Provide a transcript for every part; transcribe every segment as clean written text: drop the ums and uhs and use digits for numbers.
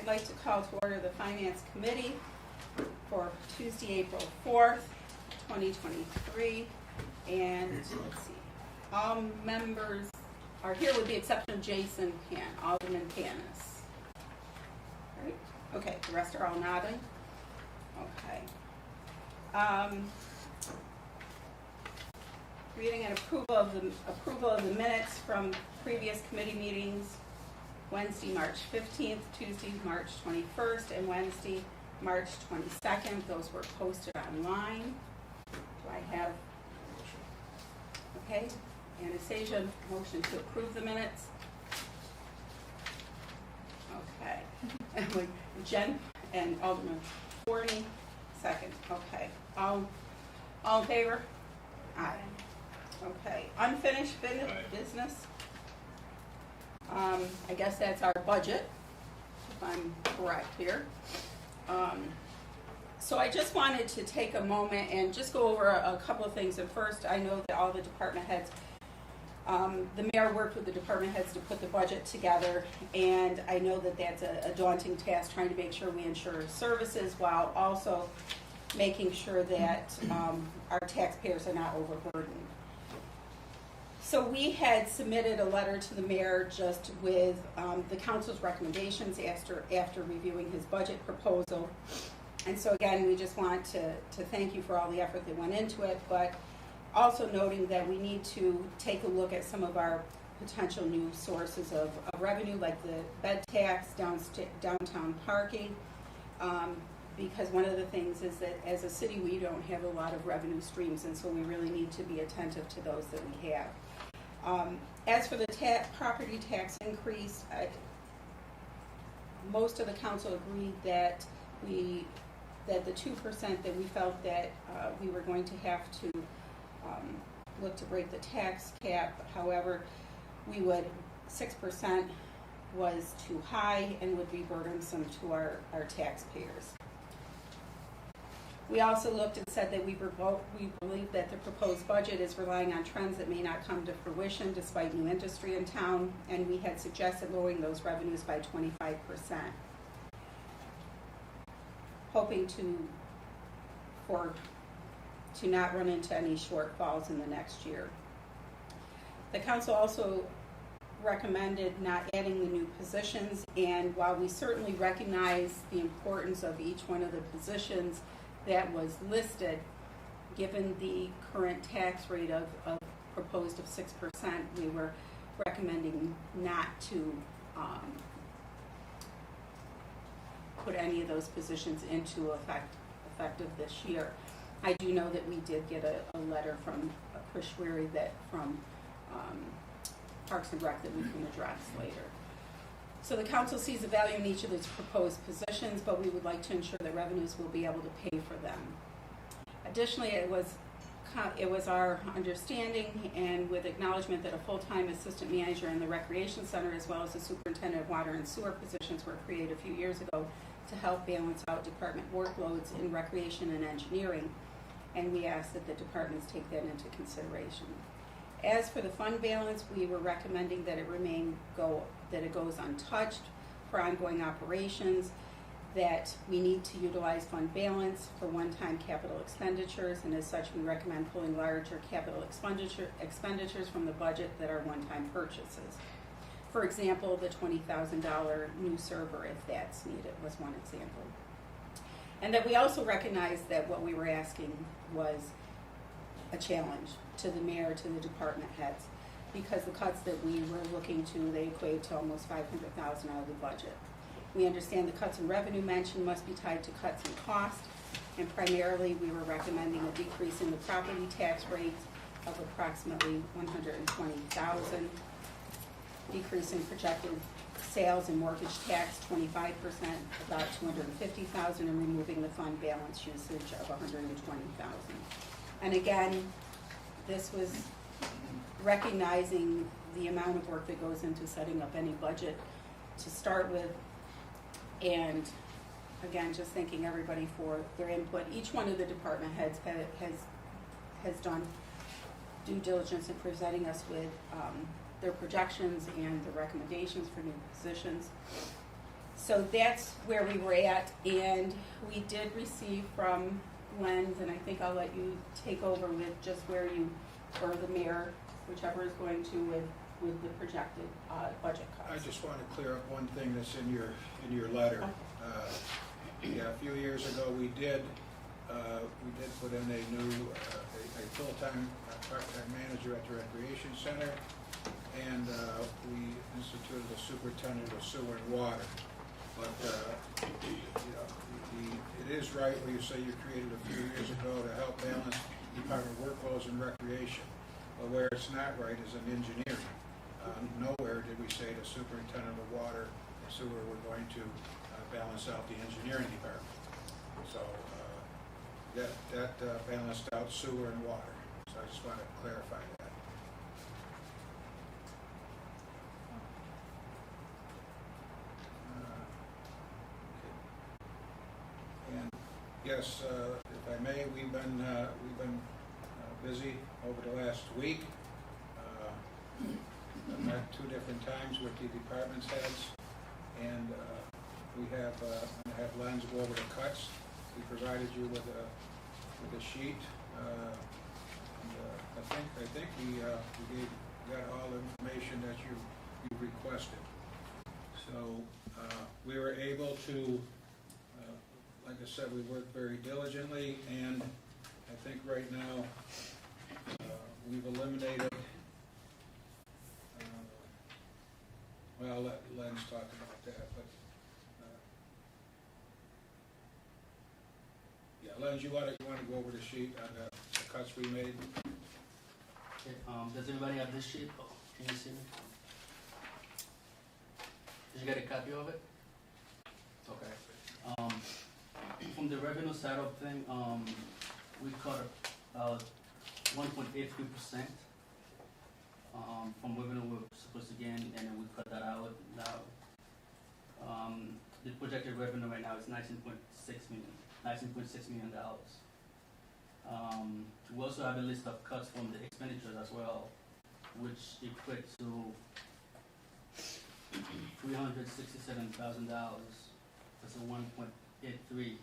I'd like to call to order the Finance Committee for Tuesday, April 4th, 2023. And let's see, all members are here with the exception of Jason Pan, Alderman Panis. Right? Okay, the rest are all nodding. Okay. Reading and approval of the minutes from previous committee meetings, Wednesday, March 15th, Tuesday, March 21st, and Wednesday, March 22nd. Those were posted online. Do I have? Okay. Anastasia, motion to approve the minutes. Okay. And with Jen and Alderman Forney, second. Okay. All in favor? Aye. Okay. Unfinished business. I guess that's our budget, if I'm correct here. So I just wanted to take a moment and just go over a couple of things. And first, I know that all the department heads, the mayor worked with the department heads to put the budget together, and I know that that's a daunting task, trying to make sure we ensure services while also making sure that our taxpayers are not overburdened. So we had submitted a letter to the mayor just with the council's recommendations after reviewing his budget proposal. And so again, we just want to thank you for all the effort that went into it, but also noting that we need to take a look at some of our potential new sources of revenue, like the bed tax, downtown parking, because one of the things is that as a city we don't have a lot of revenue streams, and so we really need to be attentive to those that we have. As for the property tax increase, most of the council agreed that the 2% that we felt that we were going to have to look to break the tax cap. However, 6% was too high and would be burdensome to our taxpayers. We also looked and said that we believe that the proposed budget is relying on trends that may not come to fruition despite new industry in town, and we had suggested lowering those revenues by 25%, hoping to not run into any shortfalls in the next year. The council also recommended not adding the new positions, and while we certainly recognize the importance of each one of the positions that was listed, given the current tax rate of proposed of 6%, we were recommending not to put any of those positions into effective this year. I do know that we did get a letter from Chris Schwery from Parks and Rec that we can address later. So the council sees a value in each of these proposed positions, but we would like to ensure that revenues will be able to pay for them. Additionally, it was our understanding, and with acknowledgement, that a full-time assistant manager in the recreation center as well as the superintendent of water and sewer positions were created a few years ago to help balance out department workloads in recreation and engineering, and we ask that the departments take that into consideration. As for the fund balance, we were recommending that it goes untouched for ongoing operations, that we need to utilize fund balance for one-time capital expenditures, and as such we recommend pulling larger capital expenditures from the budget that are one-time purchases. For example, the $20,000 new server, if that's needed, was one example. And that we also recognize that what we were asking was a challenge to the mayor, to the department heads, because the cuts that we were looking to, they equate to almost $500,000 out of the budget. We understand the cuts in revenue mentioned must be tied to cuts in cost, and primarily we were recommending a decrease in the property tax rate of approximately $120,000, decrease in projected sales and mortgage tax 25%, about $250,000, and removing the fund balance usage of $120,000. And again, this was recognizing the amount of work that goes into setting up any budget to start with, and again, just thanking everybody for their input. Each one of the department heads has done due diligence in presenting us with their projections and the recommendations for new positions. So that's where we were at, and we did receive from Lens, and I think I'll let you take over with just where you, or the mayor, whichever is going to with the projected budget cuts. I just want to clear up one thing that's in your letter. Yeah, a few years ago, we did put in a new, a full-time, part-time manager at the recreation center, and we instituted a superintendent of sewer and water. But, you know, it is right what you say you created a few years ago to help balance department workloads and recreation. But where it's not right is in engineering. Nowhere did we say the superintendent of water and sewer were going to balance out the engineering department. So that balanced out sewer and water. So I just want to clarify that. And yes, if I may, we've been busy over the last week. I've met 2 different times with the department's heads, and we have I'm going to have Lens go over the cuts. We provided you with a sheet. I think we got all the information that you requested. So we were able to, like I said, we worked very diligently, and I think right now we've eliminated. Well, I'll let Lens talk about that, but yeah, Lens, you want to go over the sheet on the cuts we made? Okay, does everybody have this sheet? Oh, can you see me? Did you get a copy of it? Okay. From the revenue side of thing, we cut about 1.83%. From revenue we're supposed to gain, and then we cut that out. Now, the projected revenue right now is $19.6 million. We also have a list of cuts from the expenditures as well, which equate to $367,000. That's a 1.83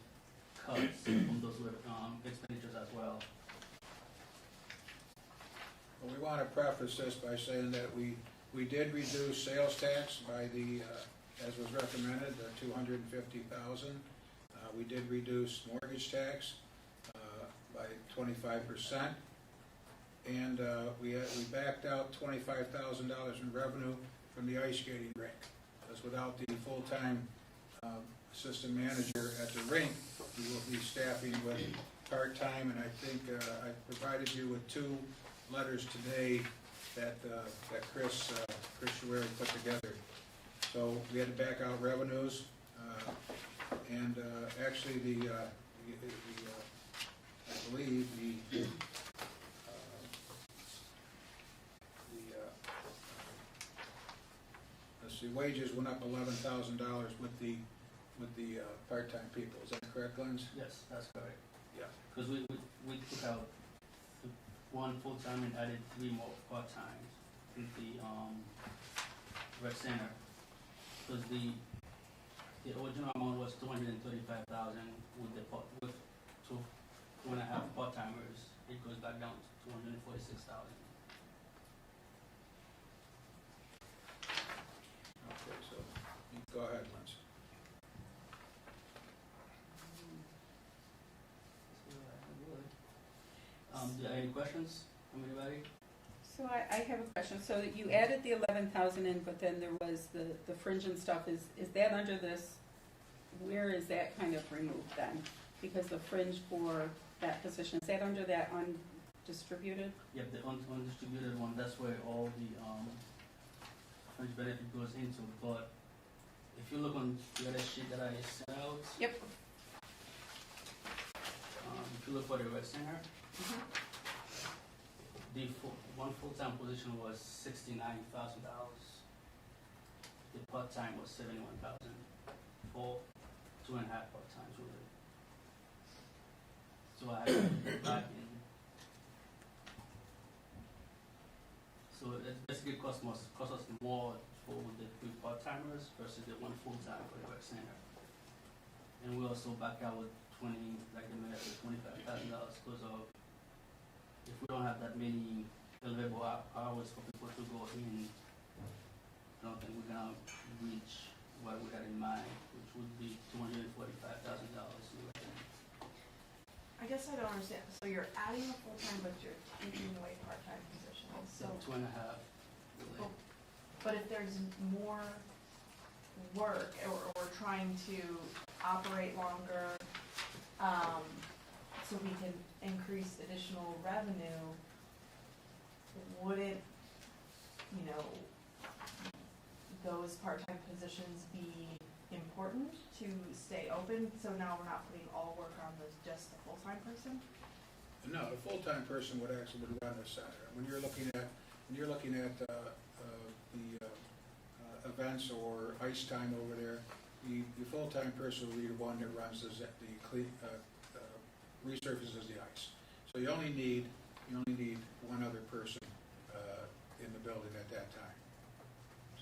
cuts from those expenditures as well. Well, we want to preface this by saying that we did reduce sales tax by the, as was recommended, $250,000. We did reduce mortgage tax by 25%, and we backed out $25,000 in revenue from the ice skating rink. Because without the full-time assistant manager at the rink, we will be staffing with part-time, and I think I provided you with 2 letters today that Chris Schueri put together. So we had to back out revenues, and actually I believe let's see, wages went up $11,000 with the part-time people. Is that correct, Lens? Yes, that's correct. Yeah. Because we took out 1 full-time and added 3 more part-times in the rec center. Because the original amount was $235,000 with 2.5 part-timers. It goes back down to $246,000. Okay, so go ahead, Lens. Do you have any questions from anybody? So I have a question. So you added the 11,000 in, but then there was the fringe and stuff. Is that under this? Where is that kind of removed then? Because the fringe for that position, is that under that undistributed? Yep, the undistributed one. That's where all the fringe benefit goes into. But if you look on the other sheet that I sent out, Yep. If you look for the rec center. Mm-hmm. The one full-time position was $69,000. The part-time was $71,000 for 2.5 part-times really. So I had to back in. So it basically cost us more for the 3 part-timers versus the 1 full-time for the rec center. And we also back out with like the mayor said, $25,000 because of, if we don't have that many available hours for people to go in, I don't think we're gonna reach what we had in mind, which would be $245,000. I guess I don't understand. So you're adding a full-time, but you're taking away part-time positions. So, 2.5. Really. but if there's more work, or we're trying to operate longer, so we can increase additional revenue, wouldn't, those part-time positions be important to stay open? So now we're not putting all work on just the full-time person? No, the full-time person would actually run the center. When you're looking at the events or ice time over there, the full-time person will be the one that runs resurfaces the ice. So you only need one other person in the building at that time.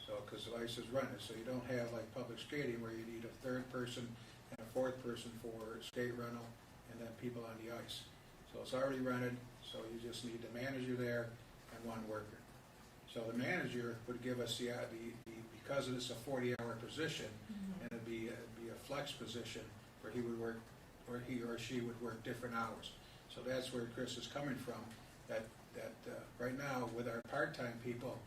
So, because the ice is running, so you don't have like public skating where you need a 3rd person and a 4th person for skate rental and then people on the ice. So it's already rented, so you just need the manager there and 1 worker. So the manager would give us because it's a 40-hour position, and it'd be a flex position where he would work, or he or she would work different hours. So that's where Chris is coming from, that right now with our part-time people,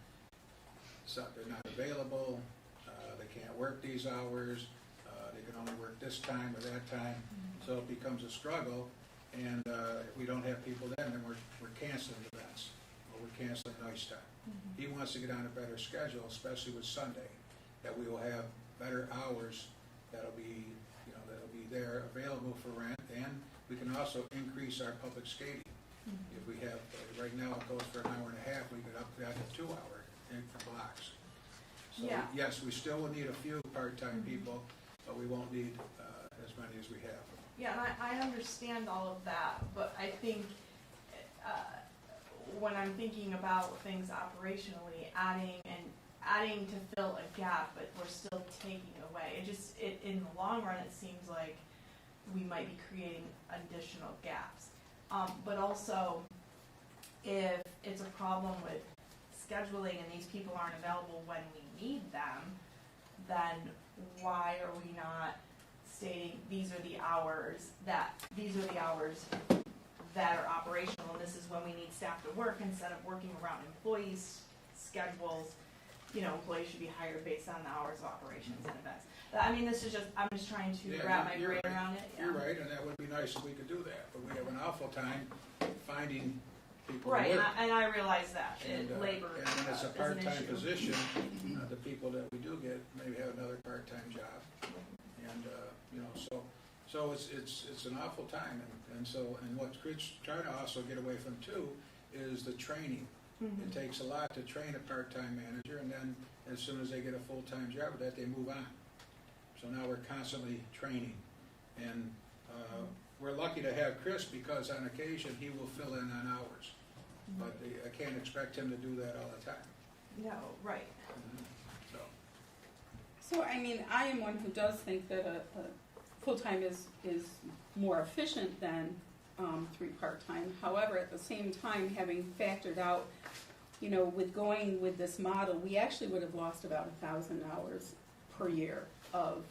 so they're not available, they can't work these hours, they can only work this time or that time, so it becomes a struggle, and if we don't have people then we're canceling events, or we're canceling ice time. He wants to get on a better schedule, especially with Sunday, that we will have better hours that'll be there available for rent, and we can also increase our public skating. If we have, right now it goes for an hour and a half, we could up that to 2 hour blocks. So Yeah. yes, we still will need a few part-time people, but we won't need as many as we have. Yeah, and I understand all of that, but I think when I'm thinking about things operationally, adding to fill a gap, but we're still taking away. In the long run, it seems like we might be creating additional gaps. But also, if it's a problem with scheduling and these people aren't available when we need them, then why are we not stating these are the hours that are operational, and this is when we need staff to work, instead of working around employees' schedules? Employees should be hired based on the hours of operations and events. I'm just trying to wrap my brain around it. Yeah. You're right, and that would be nice if we could do that, but we have an awful time finding people to Right, work. and I realize that, labor And when it's a is an part-time issue. position, the people that we do get maybe have another part-time job. And, so it's an awful time, and what Chris trying to also get away from too is the training. It takes a lot to train a part-time manager, and then as soon as they get a full-time job with that, they move on. So now we're constantly training, and we're lucky to have Chris because on occasion he will fill in on hours, but I can't expect him to do that all the time. No, right. So, I am one who does think that a full-time is more efficient than 3 part-time. However, at the same time, having factored out, with going with this model, we actually would have lost about 1,000 hours per year of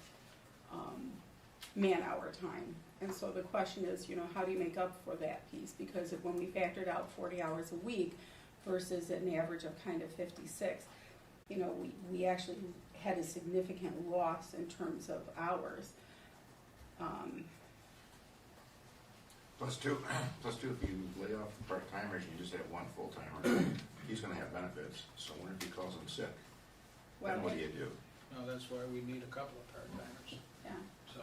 man-hour time. And so the question is, how do you make up for that piece? Because when we factored out 40 hours a week versus an average of kind of 56, we actually had a significant loss in terms of hours. Plus two, if you lay off the part-timers and you just have 1 full-timer, he's gonna have benefits, so what if he calls him sick? Then what do you do? No, that's why we need a couple of part-timers, Yeah. so.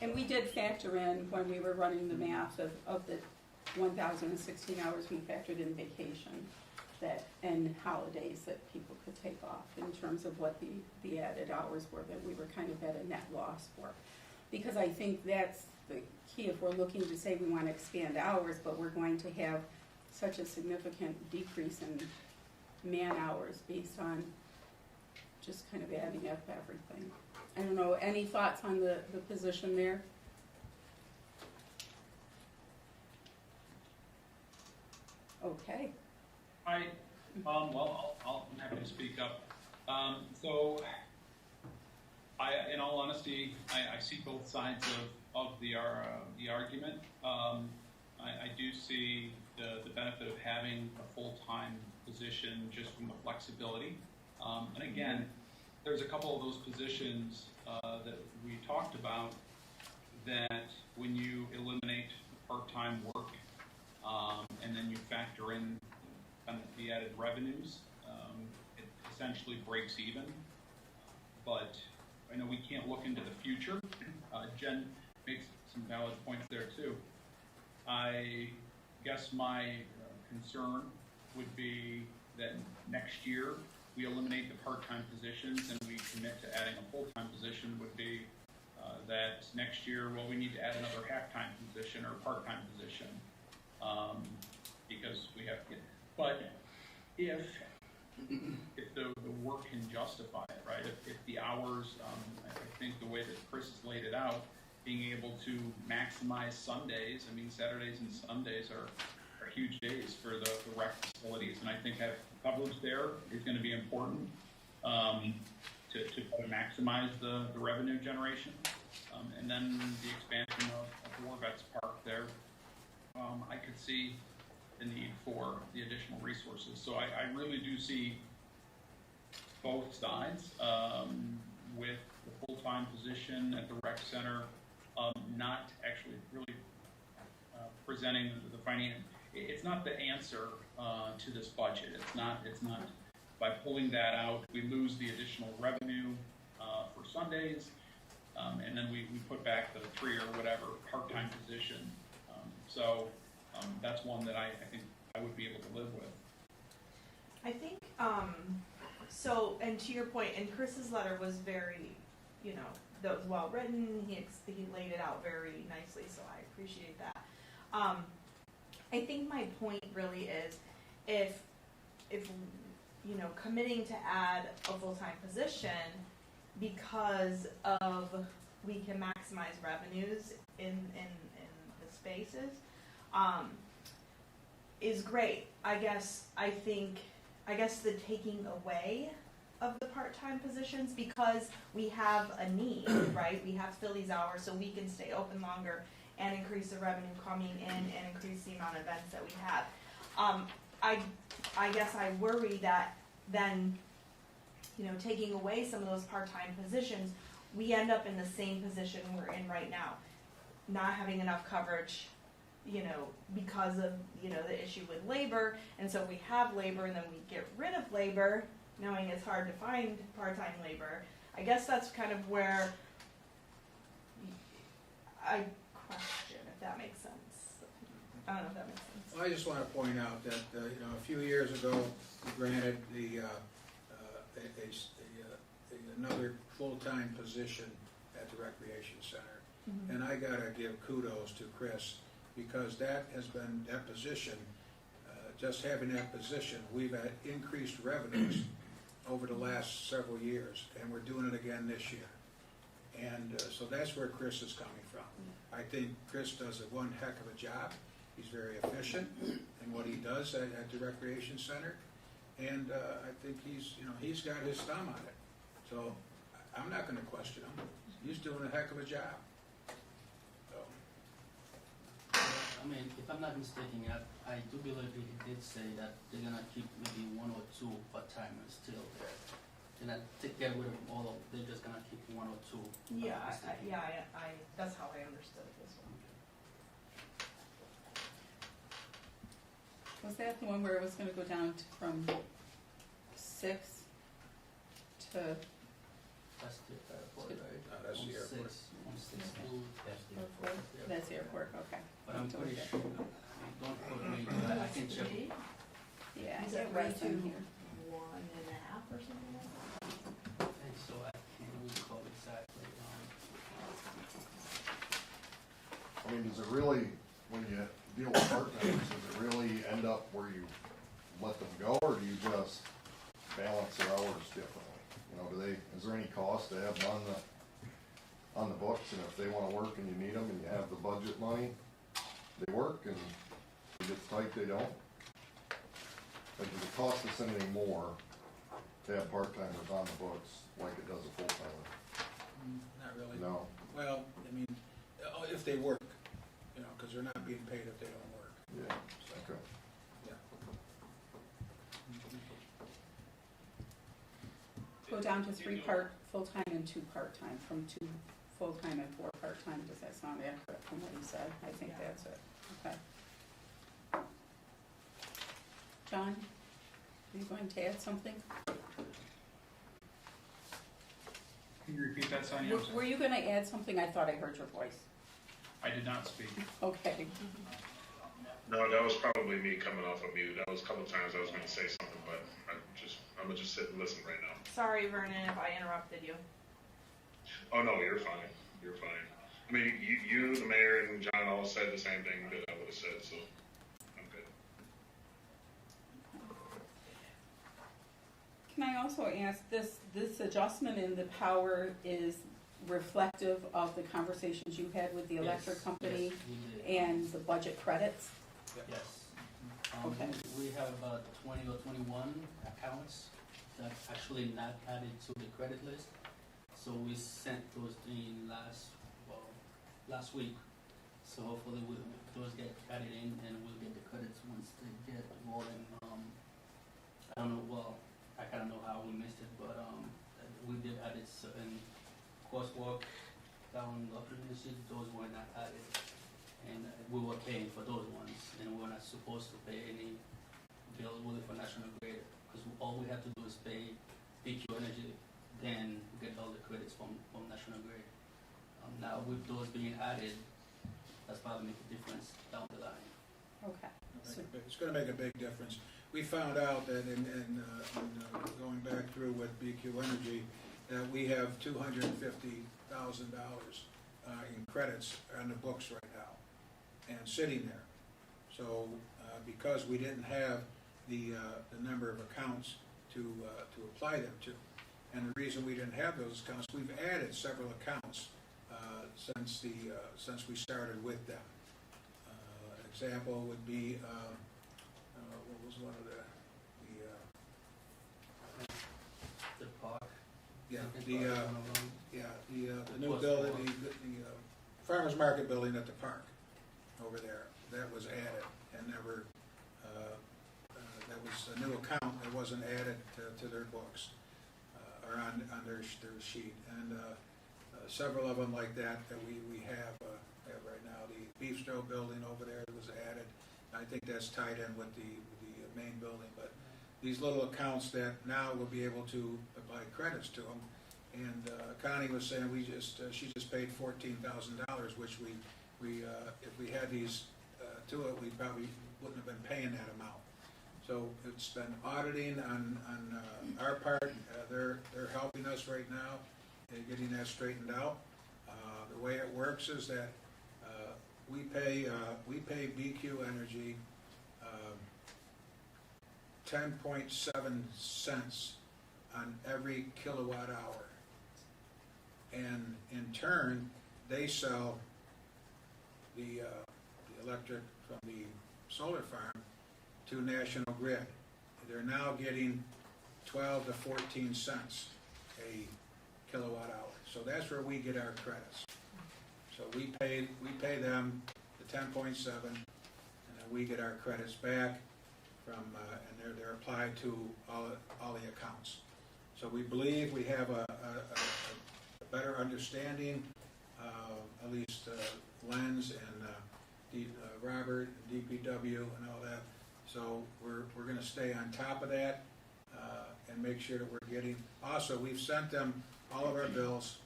And we did factor in, when we were running the math of the 1,016 hours, we factored in vacation and holidays that people could take off in terms of what the added hours were that we were kind of at a net loss for. Because I think that's the key, if we're looking to say we want to expand hours, but we're going to have such a significant decrease in man hours based on just kind of adding up everything. I don't know, any thoughts on the position there? Okay. Hi, well, I'm happy to speak up. So, in all honesty, I see both sides of the argument. I do see the benefit of having a full-time position just from the flexibility. And again, there's a couple of those positions that we talked about that when you eliminate part-time work and then you factor in kind of the added revenues, it essentially breaks even. But I know we can't look into the future. Jen makes some valid points there too. I guess my concern would be that next year we eliminate the part-time positions and we commit to adding a full-time position would be that next year, well, we need to add another half-time position or part-time position because we have to get, but if the work can justify it, right? If the hours, I think the way that Chris has laid it out, being able to maximize Sundays, I mean, Saturdays and Sundays are huge days for the rec facilities, and I think that coverage there is going to be important to maximize the revenue generation. And then the expansion of War Vets Park there, I could see the need for the additional resources. So I really do see both sides with the full-time position at the rec center not actually really presenting the finance. It's not the answer to this budget. It's not. By pulling that out, we lose the additional revenue for Sundays, and then we put back the 3 or whatever part-time position. So that's one that I think I would be able to live with. I think, so, and to your point, and Chris's letter was very, that was well written, he laid it out very nicely, so I appreciate that. I think my point really is, if committing to add a full-time position because of we can maximize revenues in the spaces, is great. I guess the taking away of the part-time positions, because we have a need, right? We have to fill these hours so we can stay open longer and increase the revenue coming in and increase the amount of events that we have. I guess I worry that then, taking away some of those part-time positions, we end up in the same position we're in right now, not having enough coverage, because of, the issue with labor. And so we have labor and then we get rid of labor, knowing it's hard to find part-time labor. I guess that's kind of where I question if that makes sense. I don't know if that makes sense. Well, I just want to point out that, a few years ago, we granted another full-time position at the Recreation Center. Mm-hmm. And I gotta give kudos to Chris, because that position, just having that position, we've had increased revenues over the last several years, and we're doing it again this year. And so that's where Chris is coming from. I think Chris does one heck of a job. He's very efficient in what he does at the Recreation Center, and I think he's got his thumb on it. So I'm not going to question him. He's doing a heck of a job. So. I mean, if I'm not mistaken, I do believe he did say that they're gonna keep maybe 1 or 2 part-timers still there. They're not to get rid of all of. They're just gonna keep 1 or 2. Yeah, I that's how I understood this one. Was that the one where it was gonna go down from 6 to, That's the airport, right? No, that's the airport. On 6 to. that's the airport, okay. But I'm pretty sure. Don't quote me. I can check. Yeah, Is it it was right in to here. 1.5 or something like that? And so I can't recall exactly. I mean, does it really, when you deal with part-timers, does it really end up where you let them go, or do you just balance their hours differently? You know, is there any cost to have them on the books, and if they wanna work and you need them and you have the budget money, they work, and if it gets tight, they don't? Like, does it cost us anything more to have part-timers on the books like it does a full-timer? Not really. No. Well, I mean, if they work, you know, because they're not being paid if they don't work. Yeah, So, okay. yeah. Go down to 3 full-time and 2 part-time, from 2 full-time and 4 part-time. Does that sound accurate from what you said? I think Yeah. that's it. Okay. John, are you going to add something? Can you repeat that, Sonia? Were you gonna add something? I thought I heard your voice. I did not speak. Okay. No, that was probably me coming off of mute. That was a couple of times I was gonna say something, but I'm gonna just sit and listen right now. Sorry, Vernon, if I interrupted you. Oh, no, you're fine. You're fine. I mean, you, the mayor, and John all said the same thing that I would have said, so I'm good. Can I also ask, this adjustment in the power is reflective of the conversations you had with the electric Yes, company yes, we did. and the budget credits? Yes. Okay. We have about 20 or 21 accounts that actually not added to the credit list. So we sent those in last week. So hopefully those get added in and we'll get the credits once they get rolling. I don't know, well, I kind of know how we missed it, but we did add it certain coursework down up in the city, those were not added. And we were paying for those ones, and we're not supposed to pay any bills really for National Grid, because all we have to do is pay PQ Energy, then get all the credits from National Grid. Now with those being added, that's probably make a difference down the line. Okay. So, It's gonna make a big difference. We found out that in going back through with BQ Energy, that we have $250,000 in credits on the books right now, and sitting there. So, because we didn't have the number of accounts to apply them to, and the reason we didn't have those accounts, we've added several accounts since we started with them. Example would be, what was one of the The park. yeah, I think the, park is one of them. the new building, the farmer's market building at the park over there, that was added and never, that was a new account that wasn't added to their books, or on their sheet. And several of them like that we have right now. The Beefstro building over there was added. I think that's tied in with the main building, but these little accounts that now will be able to apply credits to them. And Connie was saying she just paid $14,000, which we if we had these to it, we probably wouldn't have been paying that amount. So it's been auditing on our part. They're helping us right now in getting that straightened out. The way it works is that we pay BQ Energy 10.7 cents on every kilowatt hour, and in turn they sell the electric from the solar farm to National Grid. They're now getting 12 to 14 cents a kilowatt hour. So that's where we get our credits. So we pay them the 10.7, and then we get our credits back from, and they're applied to all the accounts. So we believe we have a better understanding, at least Len's and Robert, and DPW, and all that. So we're going to stay on top of that and make sure that we're getting. Also, we've sent them all of our bills,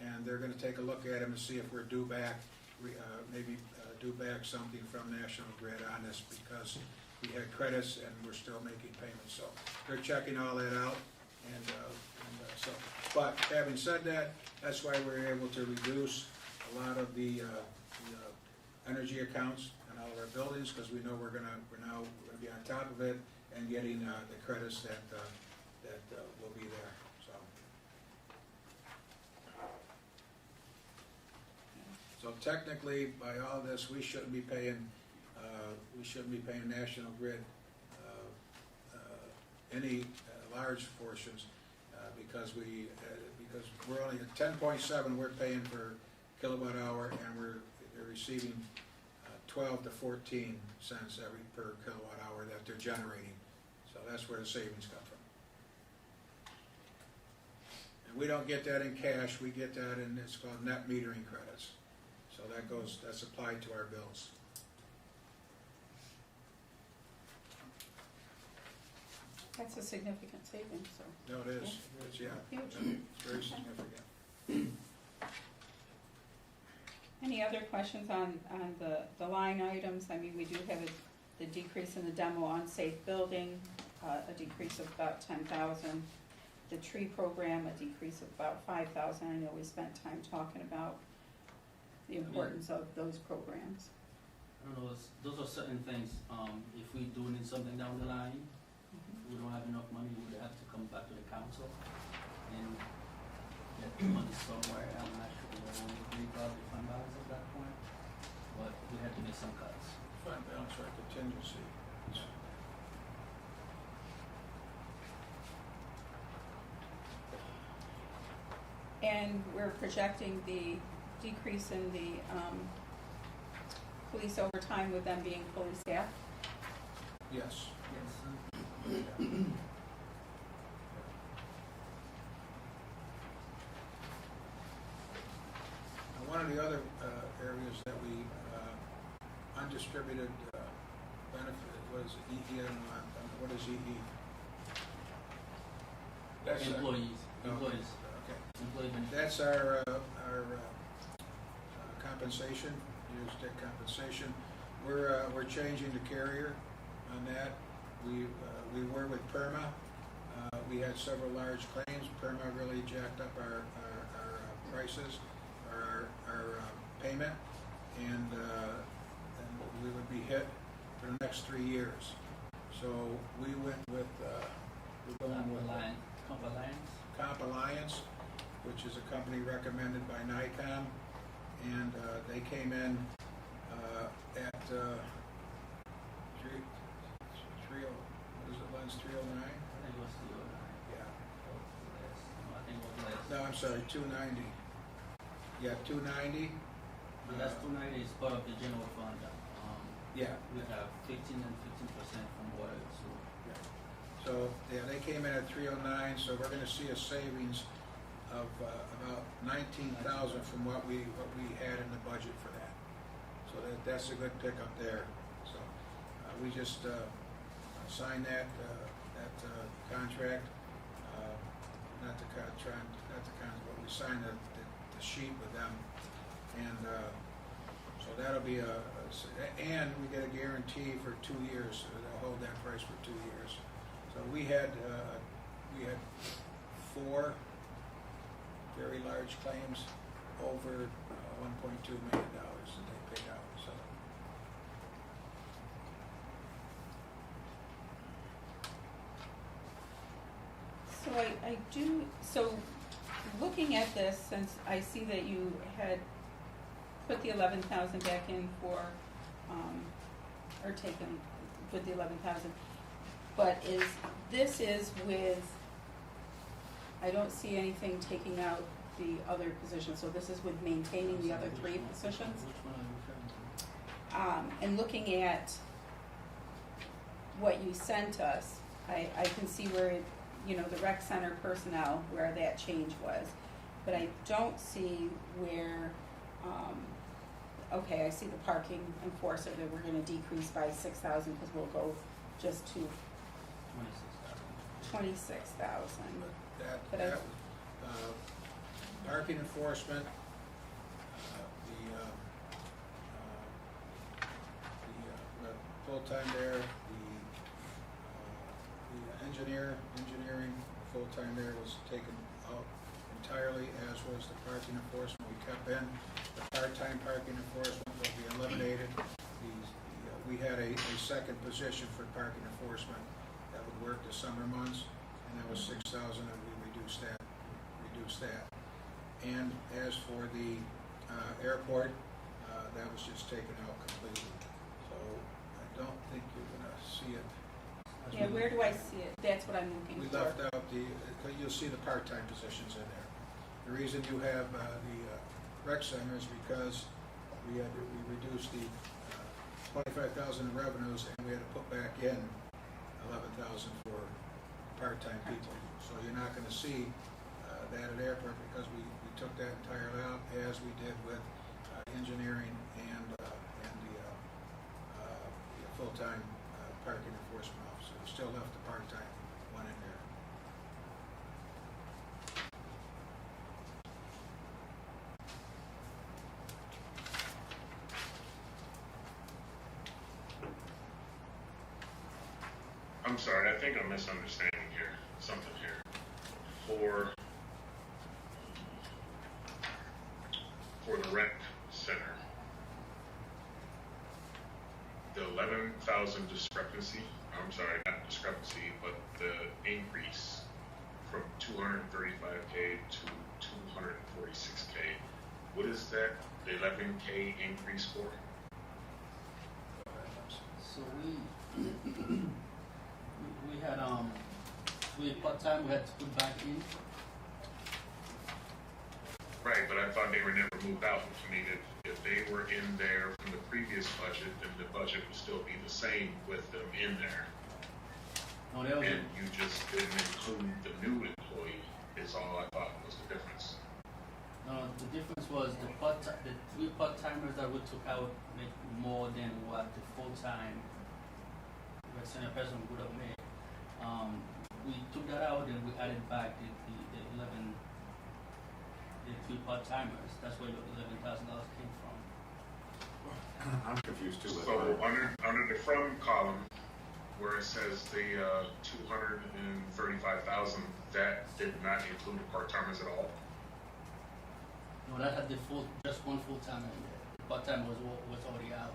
and they're going to take a look at them and see if we're due back, maybe due back something from National Grid on this, because we had credits and we're still making payments. So they're checking all that out, and so. But having said that, that's why we're able to reduce a lot of the energy accounts in all of our buildings, because we know we're now going to be on top of it and getting the credits that will be there. So technically, by all this, we shouldn't be paying National Grid any large portions, because we're only at 10.7, we're paying for kilowatt hour, and they're receiving 12 to 14 cents per kilowatt hour that they're generating. So that's where the savings come from. And we don't get that in cash, we get that in, it's called net metering credits. So that's applied to our bills. That's a significant savings, so. No, it is, it's, yeah, Huge. it's very significant. Any other questions on the line items? I mean, we do have the decrease in the demo unsafe building, a decrease of about 10,000. The tree program, a decrease of about 5,000. I know we spent time talking about the importance of those programs. I don't know, those are certain things, if we do need something down the line, we don't have enough money, we would have to come back to the council and get the money somewhere. I'm not sure we're only $3,000 at that point, but we had to make some cuts. Fund balance or contingency. And we're projecting the decrease in the police overtime with them being fully staffed. Yes. Yes. One of the other areas that we undistributed benefit was EE. What is EE? That's Employees. okay. Employee benefits. That's our compensation, used stick compensation. We're changing the carrier on that. We were with PERMA. We had several large claims. PERMA really jacked up our prices, our payment, and we would be hit for the next 3 years. So we went with Comp Alliance, which is a company recommended by NICOM, and they came in at 309? I think it was 209. Yeah. No, I think it was less. No, I'm sorry, 290. Yeah, 290. But that's 290 is part of the general fund. Yeah. We have 15% and 15% from water and sewer. So, yeah, they came in at 309, so we're gonna see a savings of about 19,000 from what we had in the budget for that. So that's a good pickup there. So, we just signed that contract, not the contract, but we signed the sheet with them, and so that'll be and we get a guarantee for 2 years. So they'll hold that price for 2 years. So we had 4 very large claims over $1.2 million that they paid out. So. So looking at this, since I see that you had put the 11,000 back in for, or taken, put the 11,000, but this is with, I don't see anything taking out the other positions, so this is with maintaining the other 3 positions. Which one are you referring to? And looking at what you sent us, I can see where, the rec center personnel, where that change was. But I don't see where, okay, I see the parking enforcer that we're gonna decrease by 6,000 because we'll go just to 26,000. But that parking enforcement, the full-time there, the engineering full-time there was taken out entirely, as was the parking enforcement. We kept in the part-time parking enforcement will be eliminated. We had a second position for parking enforcement that would work the summer months, and that was 6,000, and we reduced that. And as for the airport, that was just taken out completely. So I don't think you're gonna see it. Yeah, where do I see it? That's what I'm looking We for. left out you'll see the part-time positions in there. The reason you have the rec center is because we reduced the 25,000 in revenues, and we had to put back in 11,000 for part-time people. So you're not gonna see that at airport, because we took that entirely out, as we did with engineering and the full-time parking enforcement officer. We still left the part-time one in there. I'm sorry, I think I'm misunderstanding something here. For the rec center, the 11,000 discrepancy, I'm sorry, not discrepancy, but the increase from 235K to 246K, what is that 11K increase for? So we had, part-time, we had to put back in. Right, but I thought they were never moved out. I mean, if they were in there from the previous budget, then the budget would still be the same with them in there. No, that was, And you just didn't include the new employee, is all I thought was the difference. no, the difference was the three part-timers that we took out make more than what the full-time rec center person would have made. We took that out and we added back the 11, the three part-timers. That's where your $11,000 came from. I'm confused too with So under the from column, where it says the 235,000, that did not include the part-timers at all? No, that had just one full-timer in there. The part-timer was already out.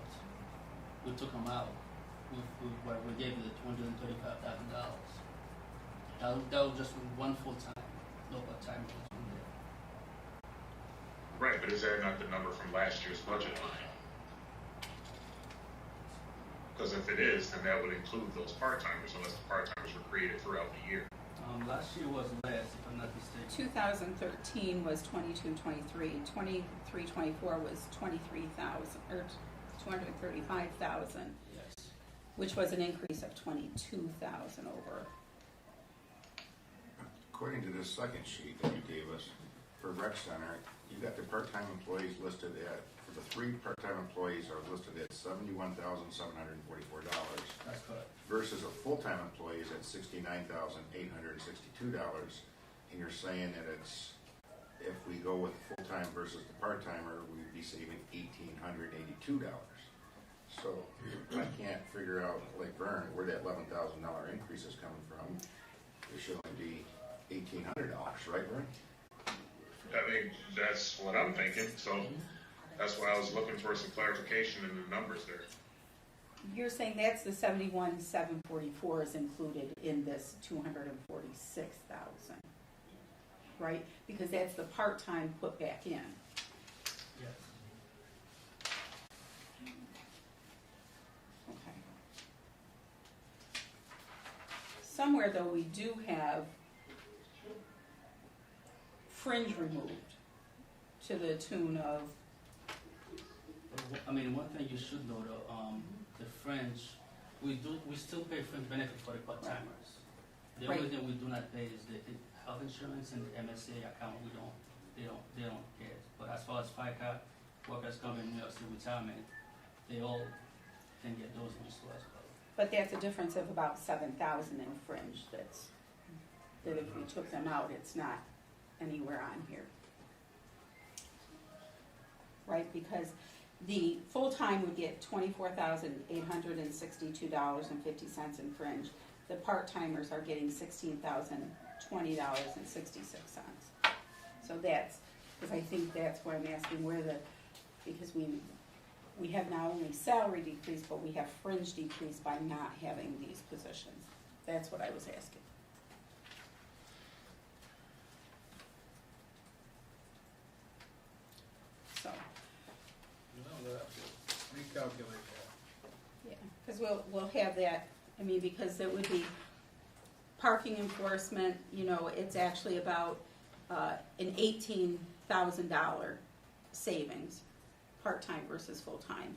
We took them out. We gave you the $235,000. That was just one full-time, no part-time was in there. Right, but is that not the number from last year's budget line? Because if it is, then that would include those part-timers, unless the part-timers were created throughout the year. Last year was less, if I'm not mistaken. 2013 was 22-23, 23-24 was 23,000, or 235,000, Yes. which was an increase of 22,000 over. According to this second sheet that you gave us, for rec center, you got the part-time employees listed at, for the three part-time employees are listed at $71,744 That's correct. versus a full-time employee is at $69,862. And you're saying that it's, if we go with full-time versus the part-timer, we'd be saving $1,882. So I can't figure out, like Vern, where that $11,000 increase is coming from. It should only be $1,800, right, Vern? I mean, that's what I'm thinking, so that's why I was looking for some clarification in the numbers there. You're saying that's the 71,744 is included in this 246,000, right? Because that's the part-time put back in. Yes. Okay. Somewhere though, we do have fringe removed to the tune of, I mean, one thing you should know though, the fringe, we still pay fringe benefits for the part-timers. The only Right. thing we do not pay is the health insurance and the MSA account, they don't get. But as far as FICA, workers' comp and New York City retirement, they all can get those ones too as well. but that's a difference of about 7,000 in fringe that if we took them out, it's not anywhere on here. Right, because the full-time would get $24,862.50 in fringe. The part-timers are getting $16,020.66. So that's, because I think that's why I'm asking because we have not only salary decrease, but we have fringe decrease by not having these positions. That's what I was asking. So, You know, because we'll have that, I mean, because it would be parking enforcement, you know, it's actually about, an $18,000 savings, part-time versus full-time.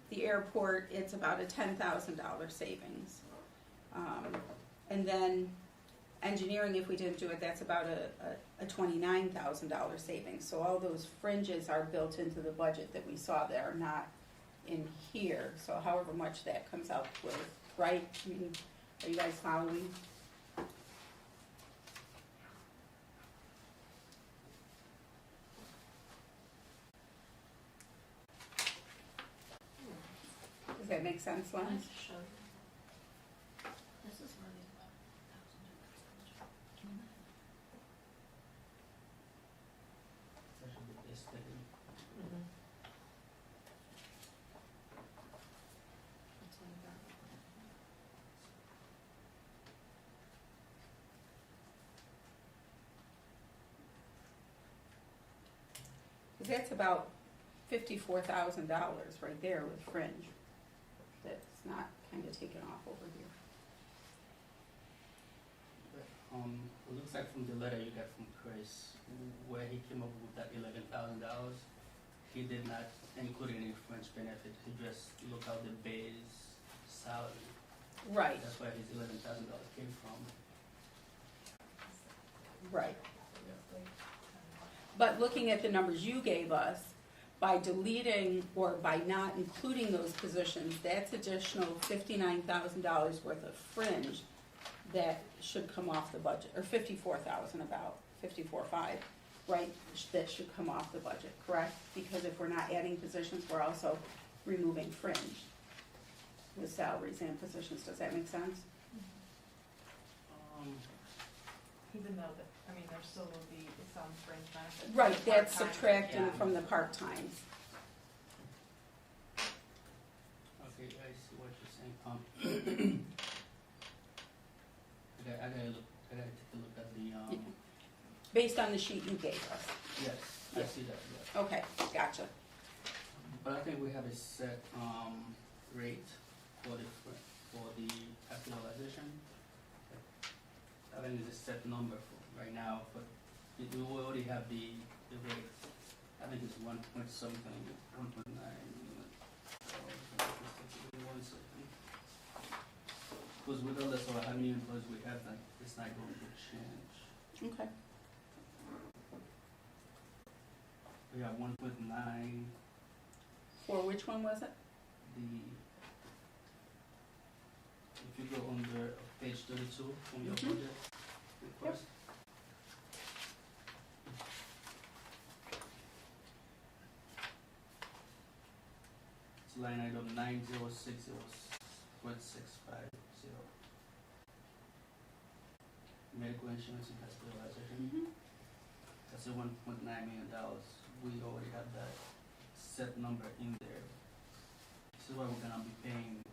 The airport, it's about a $10,000 savings. And then engineering, if we didn't do it, that's about a $29,000 savings. So all those fringes are built into the budget that we saw that are not in here. So however much that comes out with, right? I mean, are you guys following? Does that make sense, Lance? This is where these That should be estimated. Because that's about $54,000 right there with fringe. That's not kind of taken off over here. It looks like from the letter you got from Chris, where he came up with that $11,000, he did not include any fringe benefit, he just looked out the base salary. Right, That's where his $11,000 came from. right. But looking at the numbers you gave us, by deleting or by not including those positions, that's additional $59,000 worth of fringe that should come off the budget, or 54,000 about, 54.5, right? That should come off the budget, correct? Because if we're not adding positions, we're also removing fringe with salaries and positions. Does that make sense? Even though that, I mean, there still will be some fringe benefits. Right, that's part-time, subtracting yeah. from the part-times. Okay, I see what you're saying. I gotta take a look at the, Based on the sheet you gave us. yes, I Yeah. see that, yeah. Okay, gotcha. But I think we have a set, rate for the capitalization. I think it's a set number for right now, but we already have the rate. I think it's 1 point something, 1.9. One second. Because regardless of how many employees we have, like, it's not going to change. Okay. We have 1.9, For which one was it? if you go under page 32 from your Mhm. budget request. It's line item 90606.650. Medical insurance and hospitalization. That's a $1.9 million. We already have that set number in there. This is what we're gonna be paying to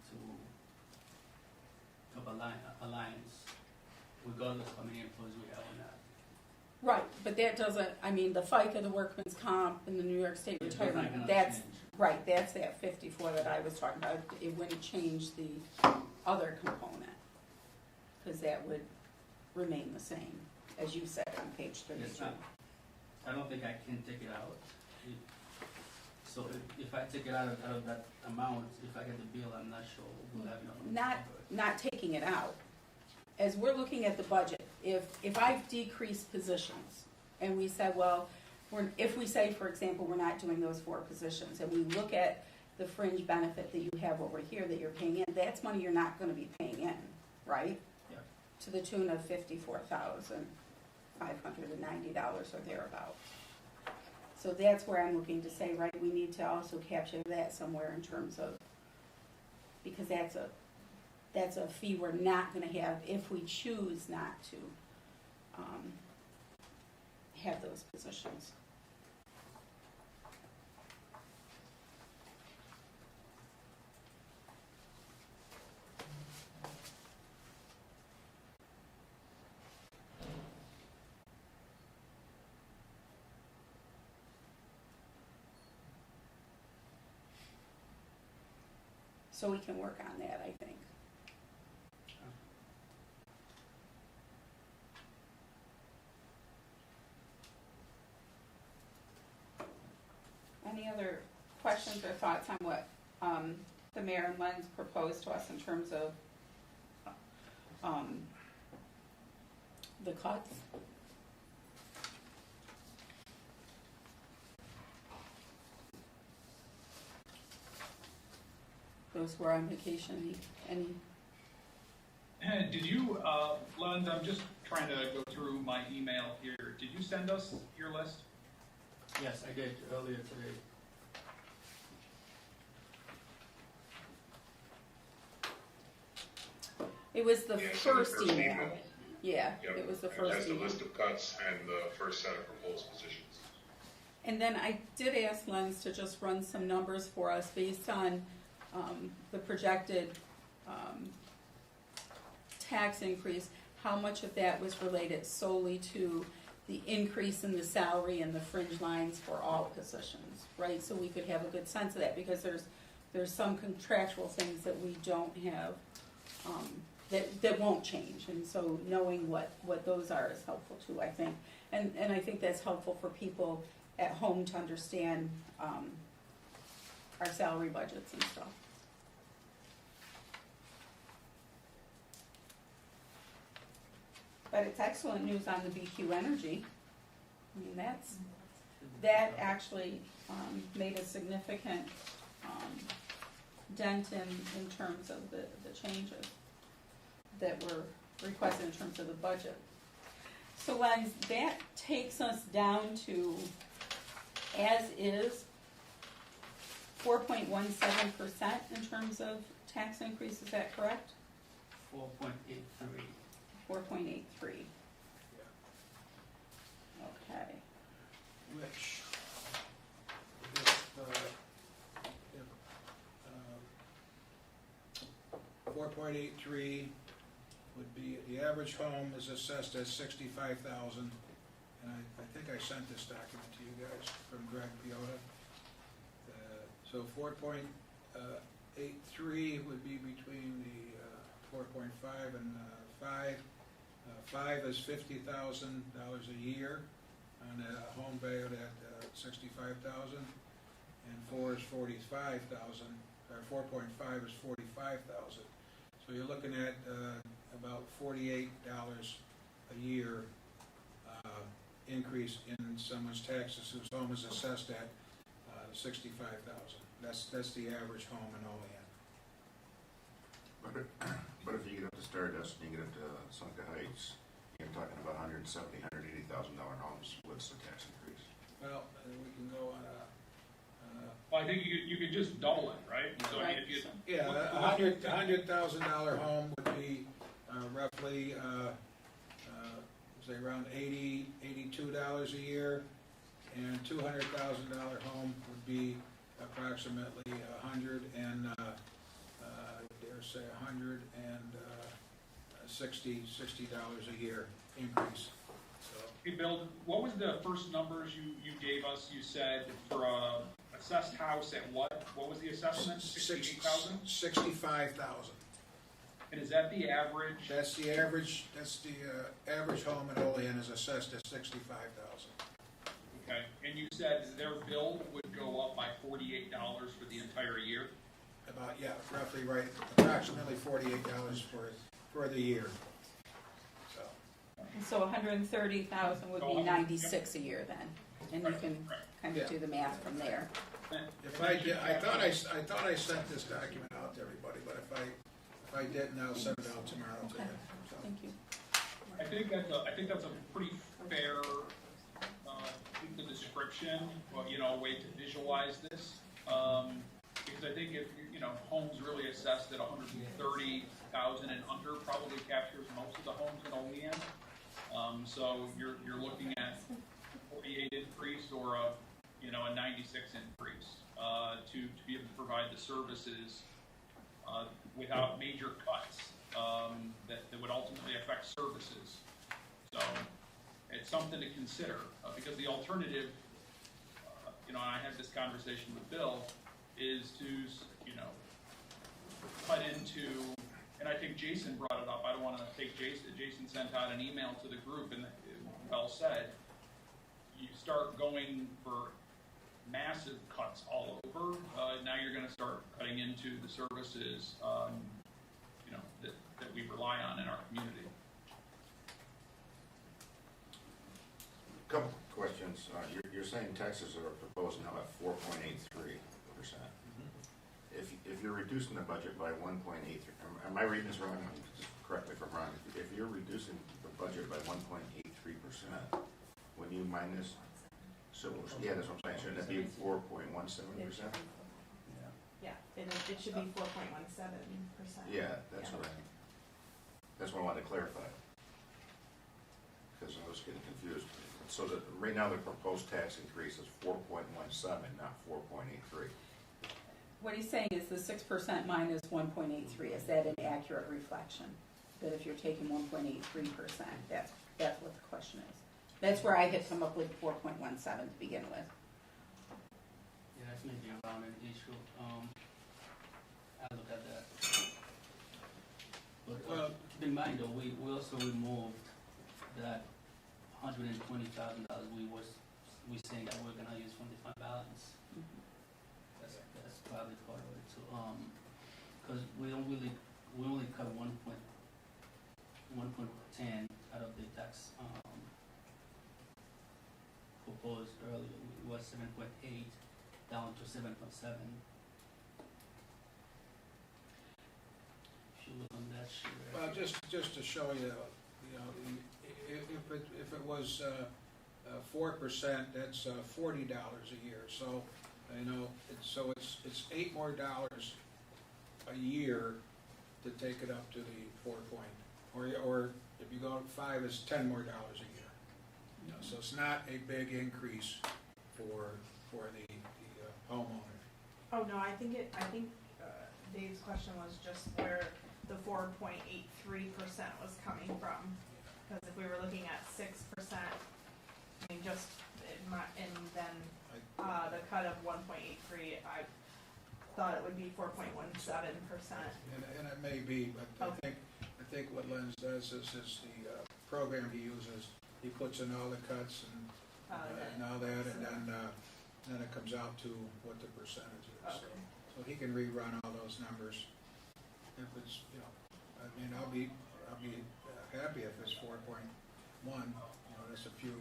Alliance, regardless of how many employees we have or not. Right, but that doesn't, I mean, the FICA, the workman's comp, and the New York State It's not retirement, gonna that's, change. right, that's that 54 that I was talking about. It wouldn't change the other component, because that would remain the same, as you said on page 32. It's not. I don't think I can take it out. So if I take it out of that amount, if I get the bill, I'm not sure we'll have enough. money to Not, cover it. not taking it out. As we're looking at the budget, if I've decreased positions, and we said, well, if we say, for example, we're not doing those 4 positions, and we look at the fringe benefit that you have over here that you're paying in, that's money you're not gonna be paying in, right? Yeah. To the tune of $54,590 or thereabouts. So that's where I'm looking to say, right, we need to also capture that somewhere in terms of, because that's a fee we're not gonna have if we choose not to, have those positions. So we can work on that, I think. Any other questions or thoughts on what the mayor and Len's proposed to us in terms of the cuts? Those who are on vacation, any? Did you, Len, I'm just trying to go through my email here. Did you send us your list? Yes, I did earlier today. It was the Yeah, I sent the first first email. email. Yeah, Yep. it was the It first has the email. list of cuts and the first set of proposed positions. And then I did ask Lenz to just run some numbers for us based on the projected tax increase, how much of that was related solely to the increase in the salary and the fringe lines for all positions, right? So we could have a good sense of that, because there's some contractual things that we don't have, that won't change. And so knowing what those are is helpful too, I think. And I think that's helpful for people at home to understand our salary budgets and stuff. But it's excellent news on the BQ Energy. I mean, that actually made a significant dent in terms of the changes that were requested in terms of the budget. So Len, that takes us down to, as is, 4.17% in terms of tax increase, is that correct? 4.83. 4.83. Okay. Which, if 4.83 would be, the average home is assessed at 65,000, and I think I sent this document to you guys from Greg Piota. So 4.83 would be between the 4.5 and 5. 5 is $50,000 a year on a home valued at 65,000, and 4 is 45,000, or 4.5 is 45,000. So you're looking at about $48 a year increase in someone's taxes whose home is assessed at 65,000. That's the average home in Olean. But if you get up to Stardust and you get up to Seneca Heights, you're talking about $170,000, $180,000 homes. What's the tax increase? Well, we can go on Well, I think you could just double it, right? So I mean, if you, yeah, $100,000 home would be roughly, say around $82 a year, and $200,000 home would be approximately $160 a year increase. So hey, Bill, what was the first numbers you gave us? You said for a assessed house at what? What was the assessment? 68,000? 65,000. And is that the average? That's the average. That's the average home in Olean is assessed at 65,000. Okay, and you said their bill would go up by $48 for the entire year? About, yeah, roughly right, approximately $48 for the year. So 130,000 would be 96 a year then, and you can kind of do the math from there. If I did, I thought I sent this document out to everybody, but if I didn't, I'll send it out tomorrow to Okay, you. So, thank you. I think that's a pretty fair description, well, a way to visualize this. Because I think if homes really assessed at 130,000 and under probably captures most of the homes in Olean. So you're looking at 48 increase or a 96 increase to be able to provide the services without major cuts that would ultimately affect services. So it's something to consider because the alternative, I had this conversation with Bill, is to cut into, and I think Jason brought it up, I don't wanna take Jason sent out an email to the group, and well said, you start going for massive cuts all over, now you're gonna start cutting into the services, you know, that we rely on in our community. Couple questions. You're saying taxes are proposed now at 4.83%. If you're reducing the budget by 1.83, am I reading this wrong? Just correct me if I'm wrong. If you're reducing the budget by 1.83%, when you minus, so yeah, that's what I'm saying. Shouldn't it be 4.17%? Yeah, it should be 4.17%. Yeah, that's what I wanted to clarify. Because I was getting confused. So that right now the proposed tax increase is 4.17, not 4.83. What he's saying is the 6% minus 1.83, is that an accurate reflection? That if you're taking 1.83%, that's what the question is. That's where I had come up with 4.17 to begin with. Yeah, that's maybe a rounded issue. I'll look at that. But Well- keep in mind though, we also removed that $120,000 we saying that we're gonna use from the fund balance. That's probably part of it too. Cause we only cut 1.10 out of the tax, proposed earlier. It was 7.8 down to 7.7. If you look on that sheet. Well, just to show you, you know, if it was 4%, that's $40 a year. So, you know, it's $8 more a year to take it up to the 4 point, or if you go to 5, it's $10 more a year. You know, so it's not a big increase for the homeowner. Oh, no, I think Dave's question was just where the 4.83% was coming from. Because if we were looking at 6%, I mean, and then the cut of 1.83, I thought it would be 4.17%. And it may be, but Okay. I think what Lens does is the program he uses, he puts in all the cuts and all that, and then it comes out to what the percentage is. Okay. So he can rerun all those numbers. If it's, you know, I mean, I'll be happy if it's 4.1. You know, there's a few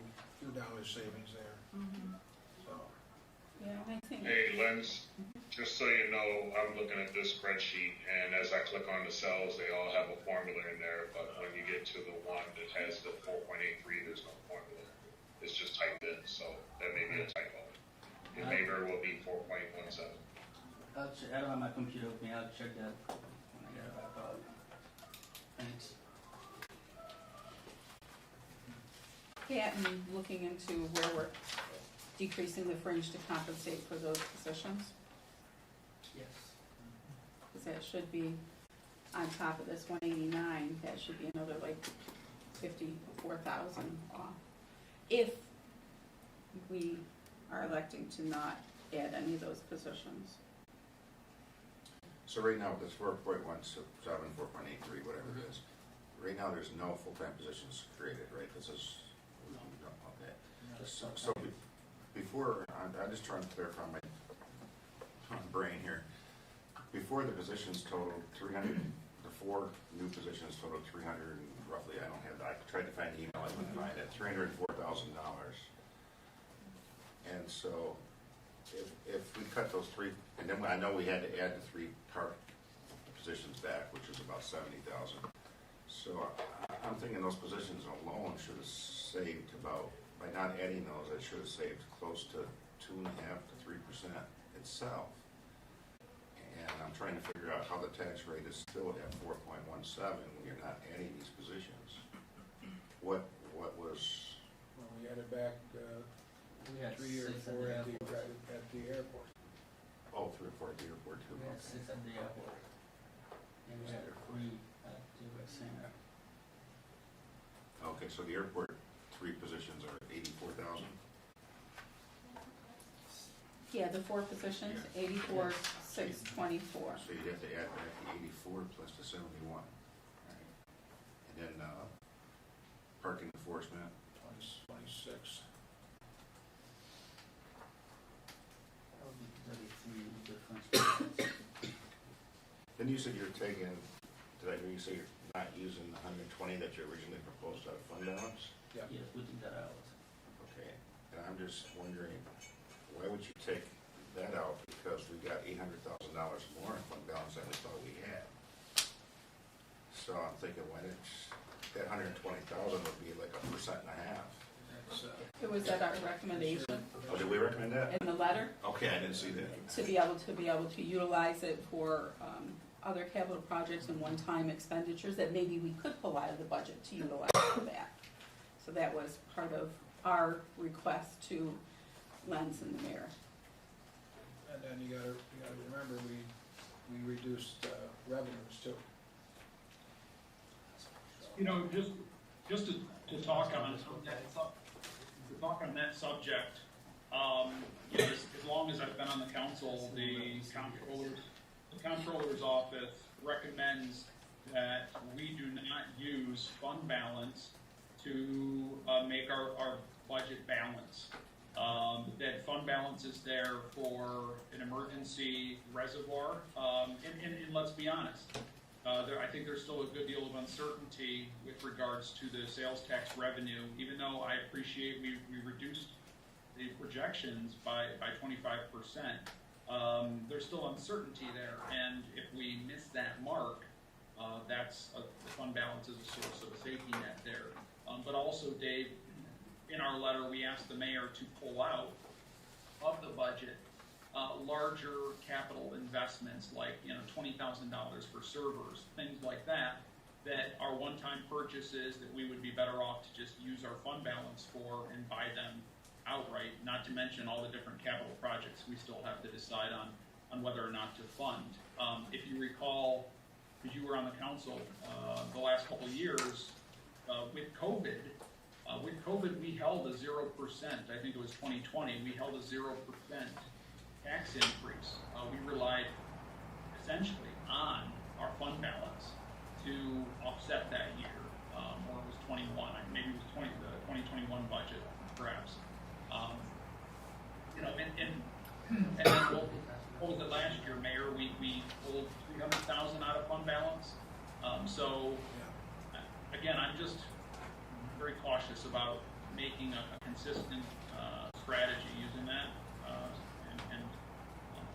dollars savings there. Mm-hmm. So. Yeah, I think. Hey, Lens, just so you know, I'm looking at this spreadsheet, and as I click on the cells, they all have a formula in there, but when you get to the one that has the 4.83, there's no formula. It's just typed in, so that may be a typo. It may very well be 4.17. I'll check. I don't have my computer with me. I'll check that when I get it back out. Thanks. Yeah, and looking into where we're decreasing the fringe to compensate for those positions, Yes. because that should be on top of this 189, that should be another like 54,000 off. If we are electing to not add any of those positions. So right now, this 4.17, 4.83, whatever it is, right now there's no full-time positions created, right? This is, okay. So before, I'm just trying to clarify my brain here. Before the positions totaled 300, the 4 new positions totaled 300 and roughly, I don't have, I tried to find the email, I couldn't find it, $304,000. And so if we cut those 3, and then I know we had to add the 3 part positions back, which is about 70,000. So I'm thinking those positions alone should have saved about, by not adding those, it should have saved close to 2.5% to 3% itself. And I'm trying to figure out how the tax rate is still at 4.17 when you're not adding these positions. What was? Well, we added back We had 3 or 6 4 at at the airport. the airport. Oh, 3 or 4 at the airport too. We had Okay. 6 at the airport. And we had 3 at the rec center. Okay, so the airport 3 positions are 84,000. Yeah, the 4 positions, 84, 624. So you'd have to add back the 84 plus the 71. Right. And then, parking enforcement, 26. That would be 33 different spots. then you said you're taking, did I hear you say you're not using the 120 that you originally proposed out of fund balance? Yes, we took that out. Okay, and I'm just wondering, why would you take that out? Because we got $800,000 more in fund balance than we thought we had. So I'm thinking, when it's, that 120,000 would be like 1.5%. That's, It was at our recommendation Oh, did we recommend that? in the letter Okay, I didn't see that. to be able to utilize it for other capital projects and one-time expenditures that maybe we could pull out of the budget to utilize for that. So that was part of our request to Lens and the mayor. and then you gotta remember, we reduced revenues too. You know, just to talk on that subject, you know, as long as I've been on the council, the comptroller's office recommends that we do not use fund balance to make our budget balance. That fund balance is there for an emergency reservoir, and let's be honest, I think there's still a good deal of uncertainty with regards to the sales tax revenue, even though I appreciate we reduced the projections by 25%. There's still uncertainty there, and if we miss that mark, the fund balance is a source of a safety net there. But also, Dave, in our letter, we asked the mayor to pull out of the budget larger capital investments like, you know, $20,000 for servers, things like that, that are one-time purchases that we would be better off to just use our fund balance for and buy them outright, not to mention all the different capital projects we still have to decide on whether or not to fund. If you recall, because you were on the council the last couple of years, with COVID, we held a 0%, I think it was 2020, we held a 0% tax increase. We relied essentially on our fund balance to offset that year, or it was 21, maybe it was the 2021 budget, perhaps. You know, and then what was it last year, Mayor? We pulled 300,000 out of fund balance. So again, I'm just very cautious about making a consistent strategy using that. And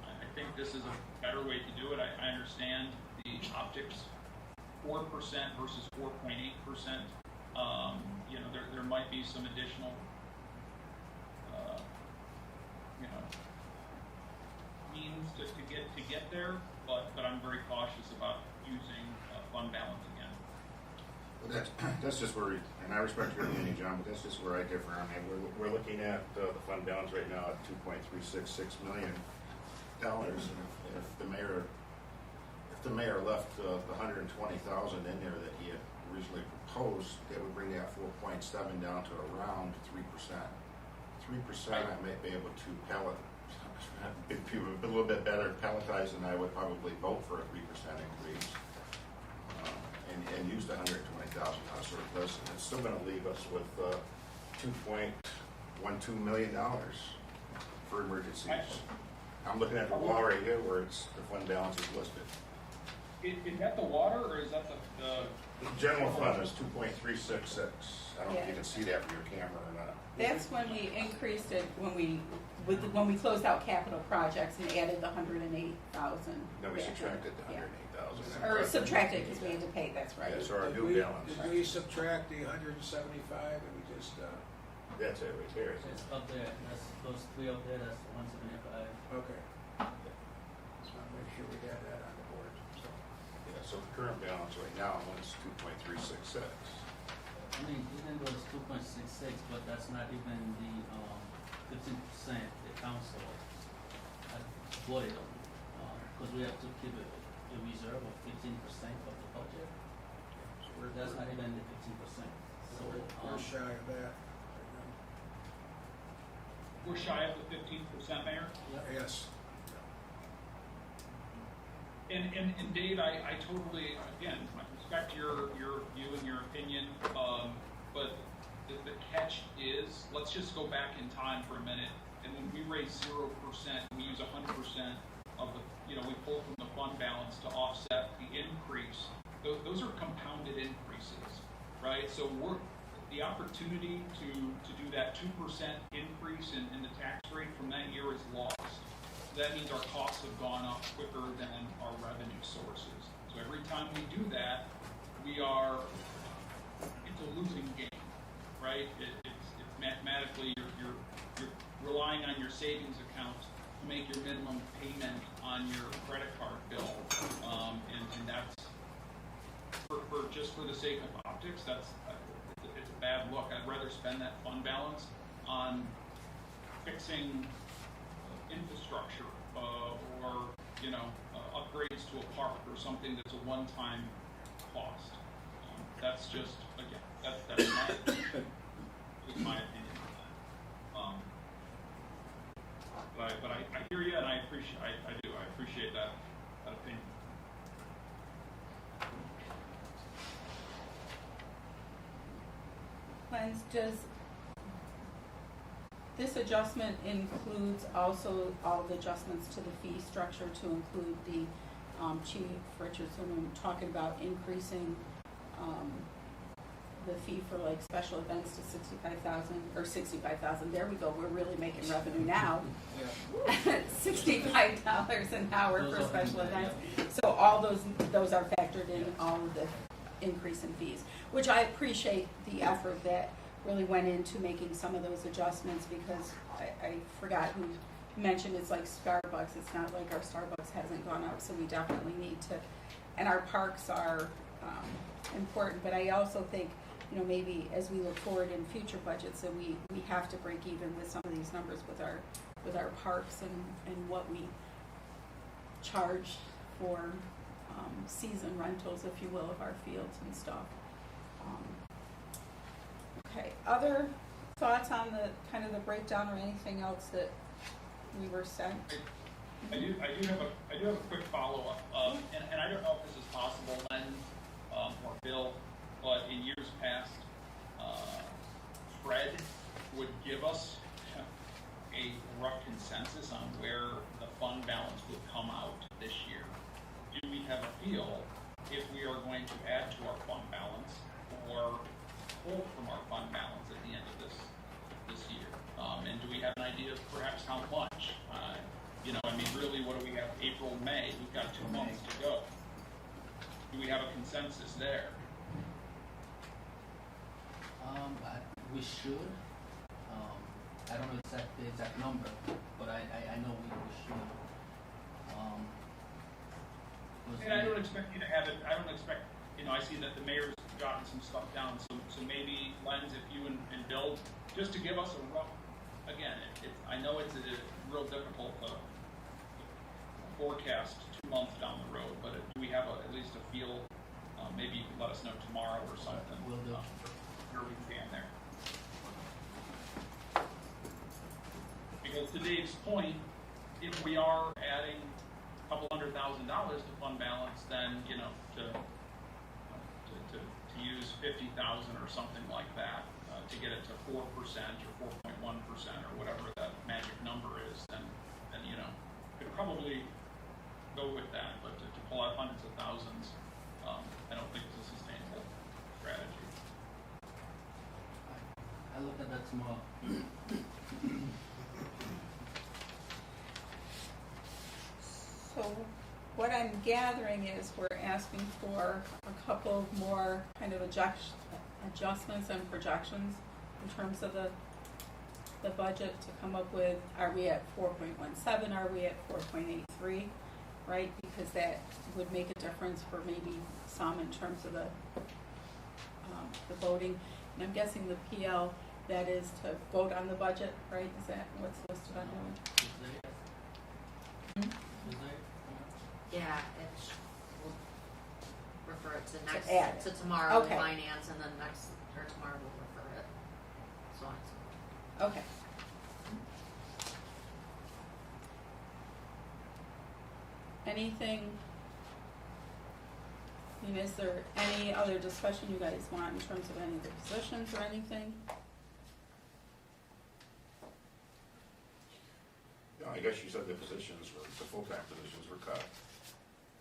I think this is a better way to do it. I understand the optics, 4% versus 4.8%. You know, there might be some additional, you know, means to get there, but I'm very cautious about using fund balance again. Well, that's just where, and I respect your opinion, John, but that's just where I differ. I mean, we're looking at the fund balance right now at $2.366 million, and if the mayor left the 120,000 in there that he had originally proposed, that would bring that 4.7 down to around 3%. 3%, I might be able to be a little bit better palletized, and I would probably vote for a 3% increase. And use the $120,000 surplus, and it's still going to leave us with $2.12 million for emergencies. I'm looking at the wall right here where the fund balance is listed. Is that the water, or is that the General fund is 2.366. I don't know if you can see that from your camera or not. That's when we increased it, when we closed out capital projects and added the 108,000. Then we subtracted the 108,000. Or subtracted because we had to pay, that's right. Yeah, so our Did new balance. Did we subtract the 175 and we just, That's it right there. It's up there, that's those three up there, that's 175. okay. Just want to make sure we had that on the board, so. Yeah, so the current balance right now is 2.366. I mean, even though it's 2.66, but that's not even the 15% the council had voted on, because we have to keep a reserve of 15% of the budget. So That's not even the 15%. So we're shy of that. we're shy of the 15%, Mayor. Yes. And Dave, I totally, again, I respect your view and your opinion, but the catch is, let's just go back in time for a minute, and when we raise 0%, we use 100% of the, we pull from the fund balance to offset the increase. Those are compounded increases, right? So the opportunity to do that 2% increase in the tax rate from that year is lost. That means our costs have gone up quicker than our revenue sources. So every time we do that, it's a losing game, right? It's mathematically, you're relying on your savings account to make your minimum payment on your credit card bill. And that's, just for the sake of optics, it's a bad look. I'd rather spend that fund balance on fixing infrastructure or upgrades to a park or something that's a one-time cost. That's just, again, that's my opinion on that. But I hear you, and I appreciate that opinion. Lens, does this adjustment includes also all the adjustments to the fee structure to include the Chief Richardson talking about increasing the fee for like special events to 65,000. There we go. We're really making revenue now. Yeah. $65 an hour for special events. So all those are factored in all of the increase in fees, which I appreciate the effort that really went into making some of those adjustments, because I forgot who mentioned it's like Starbucks. It's not like our Starbucks hasn't gone up, so we definitely need to, and our parks are important, but I also think, maybe as we look forward in future budgets, that we have to break even with some of these numbers with our parks and what we charge for season rentals, if you will, of our fields and stuff. Okay, other thoughts on the kind of the breakdown or anything else that we were sent? I do have a quick follow-up, and I don't know if this is possible, Len or Bill, but in years past, Fred would give us a rough consensus on where the fund balance would come out this year. Do we have a feel if we are going to add to our fund balance or pull from our fund balance at the end of this year? And do we have an idea of perhaps how much? Really, what do we have? April, May. We've got 2 months to go. Do we have a consensus there? We should. I don't know the exact number, but I know we should. And I don't expect you to have it. I don't expect. I see that the mayor's gotten some stuff down. So maybe, Lens, if you and Bill, just to give us a rough. Again, I know it's a real difficult forecast 2 months down the road, but do we have at least a feel? Maybe you can let us know tomorrow or something. Will do. Where we stand there. Because to Dave's point, if we are adding a couple $100,000 to fund balance, then to use 50,000 or something like that to get it to 4% or 4.1% or whatever that magic number is, then could probably go with that. But to pull out hundreds of thousands, I don't think it's a sustainable strategy. I look at that tomorrow. So what I'm gathering is we're asking for a couple more kind of adjustments and projections in terms of the budget to come up with, are we at 4.17, are we at 4.83, right? Because that would make a difference for maybe some in terms of the voting. And I'm guessing the PL, that is to vote on the budget, right? Is that what's listed on there? Yeah, we'll refer it to next, add to tomorrow, Okay. finance, and then tomorrow we'll refer it, so on and so forth. Okay. anything, I mean, is there any other discussion you guys want in terms of any of the positions or anything? No, I guess you said the positions were, the full-time positions were cut,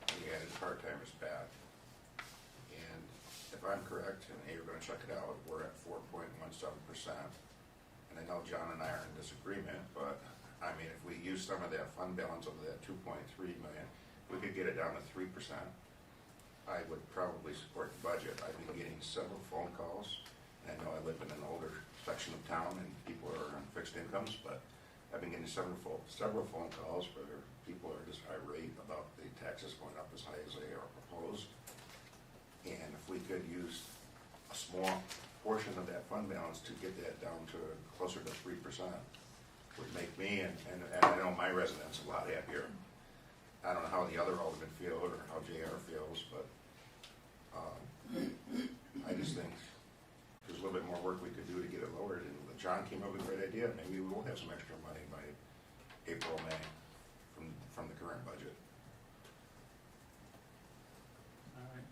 and you added part-timers back. And if I'm correct, and you're gonna check it out, we're at 4.17%. And I know John and I are in disagreement, but, I mean, if we use some of that fund balance of that 2.3 million, we could get it down to 3%. I would probably support the budget. I've been getting several phone calls. I know I live in an older section of town and people are on fixed incomes, but I've been getting several phone calls where people are just irate about the taxes going up as high as they are proposed. And if we could use a small portion of that fund balance to get that down to closer to 3%, would make me and I know my residents a lot happier. I don't know how the other aldermen feel or how JR feels, but I just think there's a little bit more work we could do to get it lowered. And John came up with a great idea. Maybe we will have some extra money by April, May from the current budget. All right.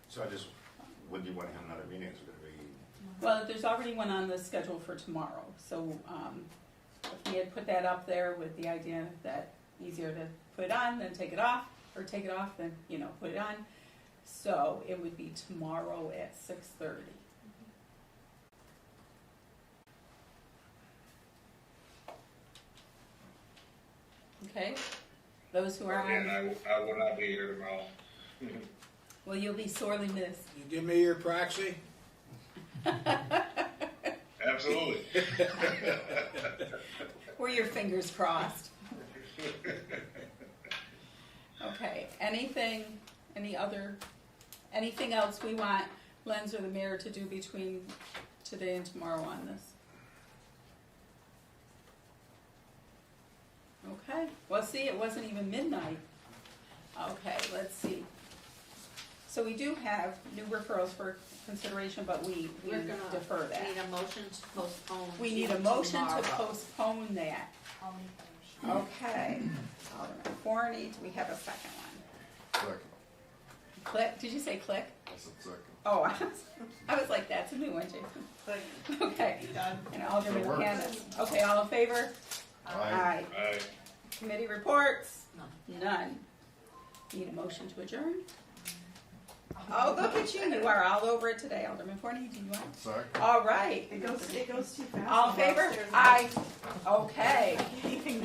So I just, would you want to have another meeting? Is it going to be? Well, there's already one on the schedule for tomorrow, so, if we had put that up there with the idea that easier to put it on than take it off, or take it off then, put it on. So it would be tomorrow at 6:30. Okay, those who are And on, I will not be here tomorrow. well, you'll be sorely missed. You give me your proxy? Absolutely. Or your fingers crossed. Okay, anything else we want Lenz or the mayor to do between today and tomorrow on this? Okay, well, see, it wasn't even midnight. Okay, let's see. So we do have new referrals for consideration, but we We're gonna defer that. need a motion to postpone. We need to a motion to tomorrow. postpone that. I'll make that motion. Okay. Alderman Forney, do we have a second one? Second. Click, did you say click? I said second. Oh, I was like, that's a new one, Jason. Okay. Done. And Alderman It works. Candace. Okay, all in favor? Aye. Aye. Committee reports? None. None. Need a motion to adjourn? Oh, look at you, you are all over it today, Alderman Forney, do you want? Second. All right. It goes too fast. All in favor? Upstairs. Aye. Okay. Anything